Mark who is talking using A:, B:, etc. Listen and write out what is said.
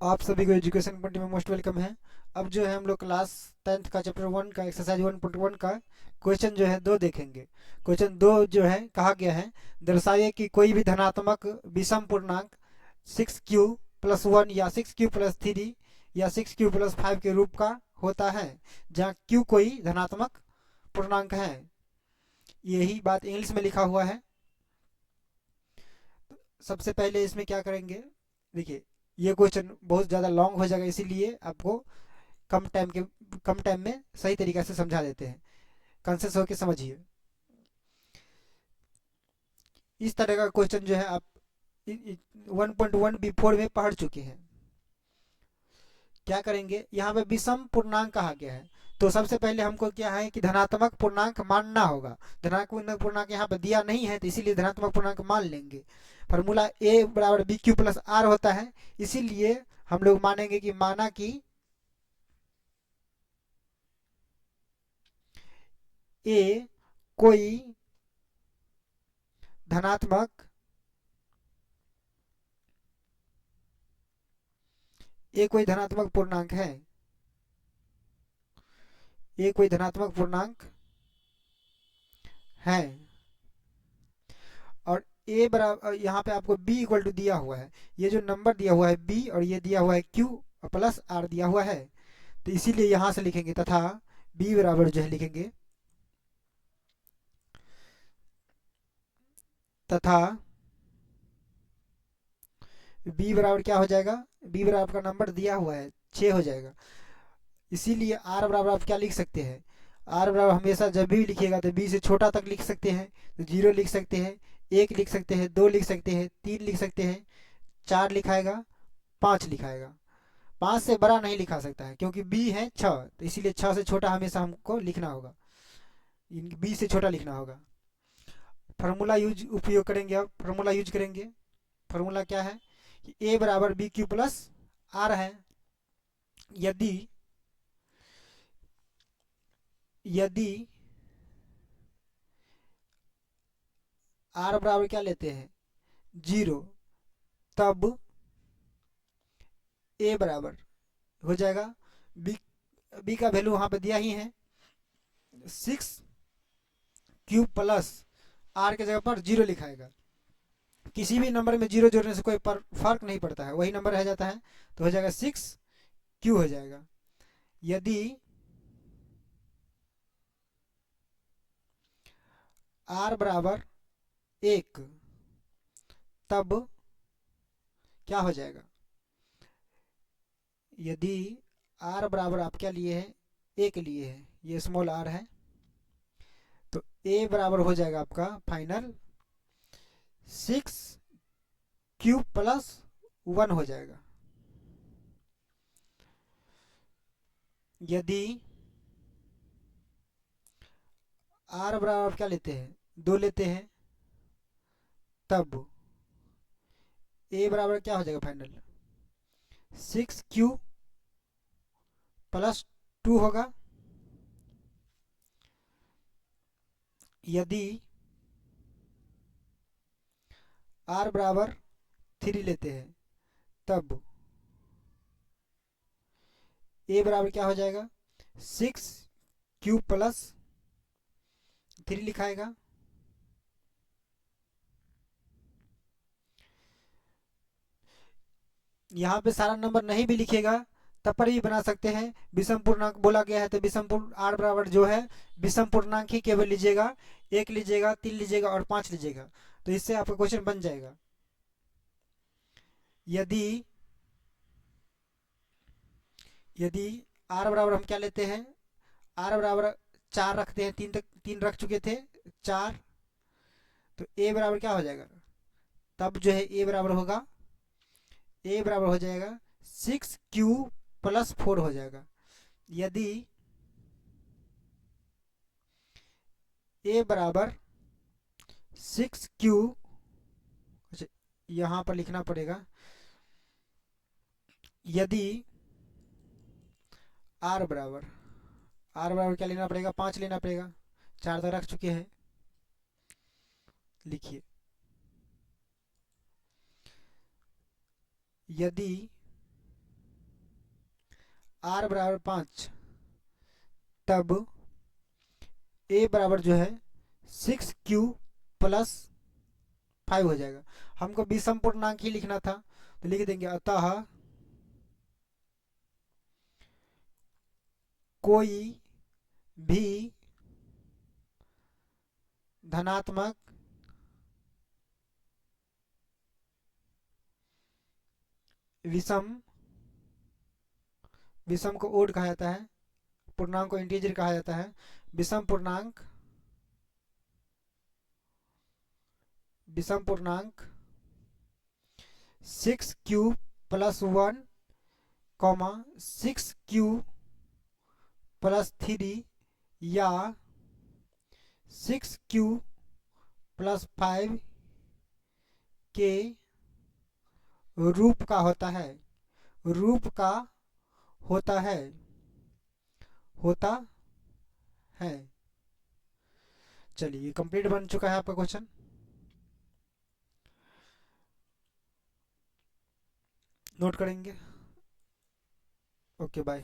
A: आप सभी को एजुकेशन पॉइंट में मोस्ट वेलकम है। अब जो है हम लोग क्लास 10th का चैप्टर 1 का एक्सरसाइज 1.1 का क्वेश्चन जो है दो देखेंगे। क्वेश्चन दो जो है कहा गया है, दर्शाइए कि कोई भी धनात्मक विषम पूर्णांक 6q+1 या 6q+3 या 6q+5 के रूप का होता है जहाँ q कोई धनात्मक पूर्णांक है। यही बात इंग्लिश में लिखा हुआ है। सबसे पहले इसमें क्या करेंगे, देखिए ये क्वेश्चन बहुत ज़्यादा लॉन्ग हो जाएगा, इसीलिए आपको कम टाइम में सही तरीके से समझा देते हैं। कंसेस होकर समझिए। इस तरह का क्वेश्चन जो है आप 1.1 बिफोर में पढ़ चुके हैं। क्या करेंगे, यहाँ पे विषम पूर्णांक कहा गया है, तो सबसे पहले हमको क्या है कि धनात्मक पूर्णांक मानना होगा। धनात्मक पूर्णांक यहाँ पे दिया नहीं है, तो इसीलिए धनात्मक पूर्णांक मान लेंगे। फॉर्मूला ए बराबर बी क्यू प्लस आर होता है, इसीलिए हम लोग मानेंगे कि माना कि ए कोई धनात्मक ए कोई धनात्मक पूर्णांक है। ए कोई धनात्मक पूर्णांक है और ए बराबर यहाँ पे आपको b इक्वल टू दिया हुआ है, ये जो नंबर दिया हुआ है b और ये दिया हुआ है q प्लस r दिया हुआ है, तो इसीलिए यहाँ से लिखेंगे तथा b बराबर जो है लिखेंगे तथा b बराबर क्या हो जाएगा, b बराबर का नंबर दिया हुआ है 6 हो जाएगा। इसीलिए r बराबर आप क्या लिख सकते हैं, r बराबर हमेशा जब भी लिखिएगा तो b से छोटा तक लिख सकते हैं, तो 0 लिख सकते हैं, 1 लिख सकते हैं, 2 लिख सकते हैं, 3 लिख सकते हैं, 4 लिखाएगा, 5 लिखाएगा। 5 से बड़ा नहीं लिखा सकता है क्योंकि b है 6, तो इसीलिए 6 से छोटा हमेशा हमको लिखना होगा, b से छोटा लिखना होगा। फार्मूला यूज उपयोग करेंगे, अब फार्मूला यूज करेंगे। फार्मूला क्या है कि a बराबर बी क्यू प्लस आर है। यदि यदि r बराबर क्या लेते हैं 0, तब a बराबर हो जाएगा b का वैल्यू वहां पे दिया ही है 6q+ r के जगह पर 0 लिखाएगा। किसी भी नंबर में 0 जोड़ने से कोई फर्क नहीं पड़ता है, वही नंबर रह जाता है, तो हो जाएगा 6q हो जाएगा। यदि r बराबर 1, तब क्या हो जाएगा, यदि r बराबर आप क्या लिए हैं, 1 लिए हैं, ये स्मॉल r है, तो a बराबर हो जाएगा आपका फाइनल 6q+1 हो जाएगा। यदि r बराबर आप क्या लेते हैं 2 लेते हैं, तब a बराबर क्या हो जाएगा फाइनल 6q+2 होगा। यदि r बराबर 3 लेते हैं, तब a बराबर क्या हो जाएगा 6q+3 लिखाएगा। यहाँ पे सारा नंबर नहीं भी लिखेगा तब पर भी बना सकते हैं। विषम पूर्णांक बोला गया है तो विषम पूर्ण r बराबर जो है विषम पूर्णांक ही केवल लीजिएगा, 1 लीजिएगा, 3 लीजिएगा और 5 लीजिएगा, तो इससे आपका क्वेश्चन बन जाएगा। यदि यदि r बराबर हम क्या लेते हैं, r बराबर 4 रखते हैं, 3 रख चुके थे 4, तो a बराबर क्या हो जाएगा, तब जो है a बराबर होगा, a बराबर हो जाएगा 6q+4 हो जाएगा। यदि a बराबर 6q, अच्छा यहाँ पर लिखना पड़ेगा, यदि r बराबर क्या लेना पड़ेगा 5 लेना पड़ेगा, 4 तक रख चुके हैं, लिखिए। यदि r बराबर 5, तब a बराबर जो है 6q प्लस 5 हो जाएगा। हमको विषम पूर्णांक ही लिखना था तो लिख देंगे अतः कोई भी धनात्मक विषम, विषम को ओड कहा जाता है, पूर्णांक को इंटीजर कहा जाता है, विषम पूर्णांक, विषम पूर्णांक 6q plus 1 comma 6q plus 3 या 6q प्लस 5 के रूप का होता है, रूप का होता है, होता है। चलिए कंप्लीट बन चुका है आपका क्वेश्चन। नोट करेंगे। Okay bye.